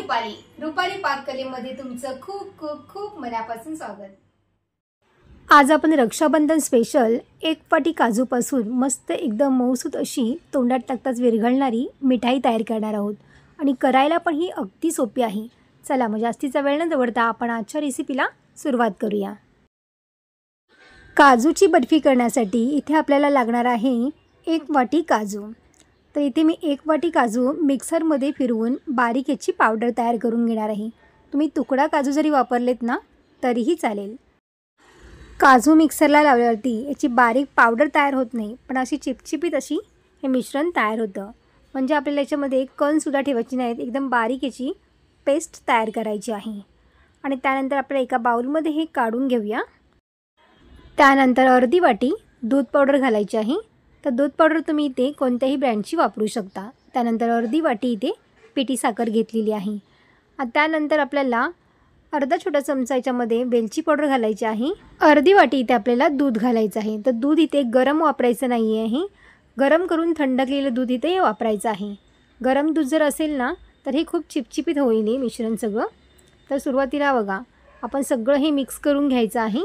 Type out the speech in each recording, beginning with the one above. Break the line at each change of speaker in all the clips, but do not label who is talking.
रुपाली रुपाली पाककलेमध्ये तुमचं खूप खूप खूप मनापासून स्वागत।
आज आपण रक्षाबंधन स्पेशल एक वाटी काजूपासून मस्त एकदम मऊसूत अशी तोंडात टाकताच विरघळणारी मिठाई तयार करणार आहोत आणि करायला पण ही अगदी सोपी आहे। चला मग जास्तीचा वेळ न दवडता आपण आजच्या रेसिपीला सुरुवात करूया। काजूची बर्फी करण्यासाठी इथे आपल्याला लागणार आहे 1 वाटी काजू। तर इथे मी 1 वाटी काजू मिक्सरमध्ये फिरवून बारीक याची पावडर तयार करून घेणार आहे। तुम्ही तुकडा काजू जरी वापरलेत ना तरीही चालेल। काजू मिक्सरला लावल्यावरती याची बारीक पावडर तयार होत नाही, पण अशी चिपचिपीत अशी हे मिश्रण तयार होतं। म्हणजे आपल्याला याच्यामध्ये कणसुद्धा ठेवायची नाहीत, एकदम बारीक याची पेस्ट तयार करायची आहे। आणि त्यानंतर आपल्याला एका बाउलमध्ये हे काढून घेऊया। त्यानंतर अर्धी वाटी दूध पावडर घालायची आहे। तर दूध पावडर तुम्ही इथे कोणत्याही ब्रँडची वापरू शकता। त्यानंतर अर्धी वाटी इथे पिठी साखर घेतलेली आहे। त्यानंतर आपल्याला अर्धा छोटा चमचा याच्यामध्ये वेलची पावडर घालायची आहे। अर्धी वाटी इथे आपल्याला दूध घालायचं आहे। तर दूध इथे गरम वापरायचं नाही आहे, गरम करून थंडकलेलं दूध इथे वापरायचं आहे। गरम दूध जर असेल ना तर हे खूप चिपचिपीत होईल हे मिश्रण सगळं। तर सुरुवातीला बघा आपण सगळं हे मिक्स करून घ्यायचं आहे।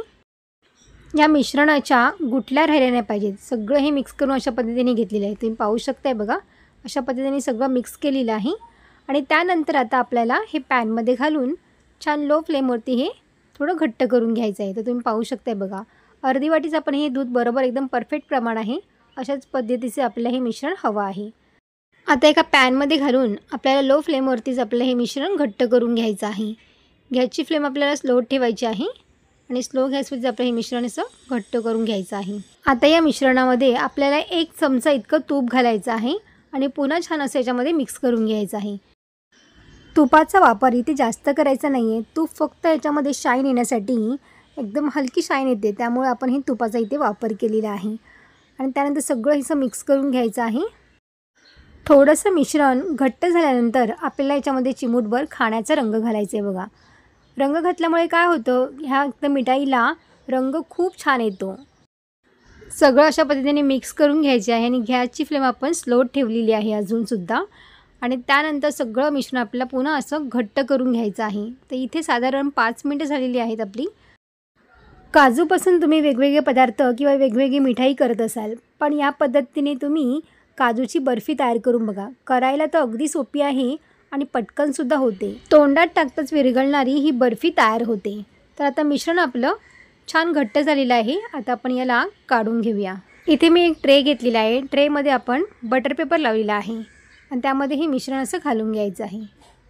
या मिश्रणाच्या गुठल्या राहिल्या नाही पाहिजेत, सगळं हे मिक्स करून अशा पद्धतीने घेतलेलं आहे। तुम्ही पाहू शकताय बघा अशा पद्धतीने सगळं मिक्स केलेलं आहे। आणि त्यानंतर आता आपल्याला हे पॅनमध्ये घालून छान लो फ्लेमवरती हे थोडं घट्ट करून घ्यायचं आहे। तर तुम्ही पाहू शकताय बघा अर्धी वाटीचं आपण हे दूध बरोबर एकदम परफेक्ट प्रमाण आहे। अशाच पद्धतीचे आपल्याला हे मिश्रण हवं आहे। आता एका पॅनमध्ये घालून आपल्याला लो फ्लेमवरतीच आपलं हे मिश्रण घट्ट करून घ्यायचं आहे। गॅसची फ्लेम आपल्याला स्लो ठेवायची आहे आणि स्लो गॅसवरती आपलं हे मिश्रण असं घट्ट करून घ्यायचं आहे। आता या मिश्रणामध्ये आपल्याला 1 चमचा इतकं तूप घालायचं आहे आणि पुन्हा छान असं याच्यामध्ये मिक्स करून घ्यायचं आहे। तुपाचा वापर इथे जास्त करायचा नाही आहे, तूप फक्त याच्यामध्ये शाईन येण्यासाठी एकदम हलकी शाईन येते, त्यामुळे आपण हे तुपाचा इथे वापर केलेला आहे। आणि त्यानंतर सगळं असं मिक्स करून घ्यायचं आहे। थोडंसं मिश्रण घट्ट झाल्यानंतर आपल्याला याच्यामध्ये चिमूटभर खाण्याचा रंग घालायचा आहे। बघा रंग घातल्यामुळे काय होतं, ह्या मिठाईला रंग खूप छान येतो। सगळं अशा पद्धतीने मिक्स करून घ्यायचे आहे आणि गॅसची फ्लेम आपण स्लो ठेवलेली आहे अजूनसुद्धा। आणि त्यानंतर सगळं मिश्रण आपल्याला पुन्हा असं घट्ट करून घ्यायचं आहे। तर इथे साधारण 5 मिनिटं झालेली आहेत आपली। काजूपासून तुम्ही वेगवेगळे पदार्थ किंवा वेगवेगळी मिठाई करत असाल, पण या पद्धतीने तुम्ही काजूची बर्फी तयार करून बघा। करायला तर अगदी सोपी आहे आणि पटकनसुद्धा होते। तोंडात टाकताच विरघळणारी ही बर्फी तयार होते। तर आता मिश्रण आपलं छान घट्ट झालेलं आहे। आता आपण याला काढून घेऊया। इथे मी एक ट्रे घेतलेला आहे, ट्रेमध्ये आपण बटर पेपर लावलेला आहे आणि त्यामध्ये हे मिश्रण असं घालून घ्यायचं आहे।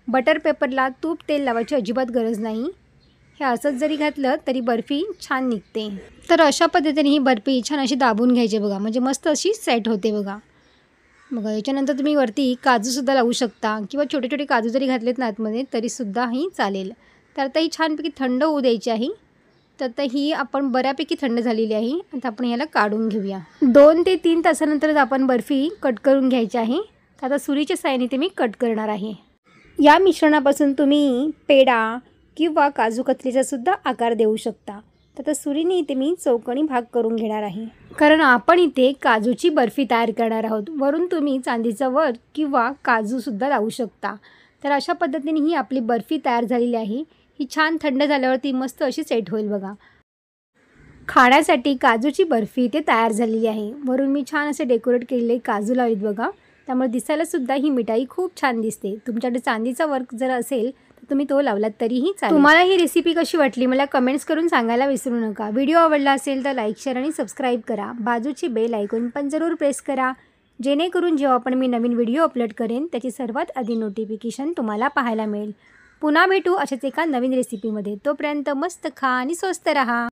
बटर पेपरला तूप तेल लावायची अजिबात गरज नाही, हे असंच जरी घातलं तरी बर्फी छान निघते। तर अशा पद्धतीने ही बर्फी छान अशी दाबून घ्यायची बघा, म्हणजे मस्त अशी सेट होते बघा। याच्यानंतर तुम्ही वरती काजूसुद्धा लावू शकता किंवा छोटे छोटे काजू जरी घातलेत ना आतमध्ये तरीसुद्धाही चालेल। तर आता ही छानपैकी थंड होऊ द्यायची आहे। तर आता ही आपण बऱ्यापैकी थंड झालेली आहे। आता आपण याला काढून घेऊया। 2 ते 3 तासानंतरच आपण बर्फी कट करून घ्यायची आहे। तर आता सुरीच्या साहाय्याने ते मी कट करणार आहे। या मिश्रणापासून तुम्ही पेढा किंवा काजू कतलीचा सुद्धा आकार देऊ शकता। तर आता सुरीने इथे मी चौकोनी भाग करून घेणार आहे, कारण आपण इथे काजूची बर्फी तयार करणार आहोत। वरून तुम्ही चांदीचा वर किंवा काजूसुद्धा लावू शकता। तर अशा पद्धतीने ही आपली बर्फी तयार झालेली आहे। ही छान थंड झाल्यावरती मस्त अशी सेट होईल बघा। खाण्यासाठी काजूची बर्फी इथे तयार झालेली आहे। वरून मी छान असे डेकोरेट केलेले काजू लावलेत बघा, त्यामुळे दिसायलासुद्धा ही मिठाई खूप छान दिसते। तुमच्याकडे चांदीचा वर्क जर असेल तर तुम्ही तो लावलात तरीही चालेल। तुम्हाला ही रेसिपी कशी वाटली मला कमेंट्स करून सांगायला विसरू नका। व्हिडिओ आवडला असेल तर लाईक शेअर आणि सबस्क्राईब करा। बाजूची बेल आयकॉन पण जरूर प्रेस करा, जेणेकरून जेव्हा पण मी नवीन व्हिडिओ अपलोड करेन त्याची सर्वात आधी नोटिफिकेशन तुम्हाला पाहायला मिळेल। पुन्हा भेटू अशाच एका नवीन रेसिपीमध्ये। तोपर्यंत मस्त खा आणि स्वस्त रहा।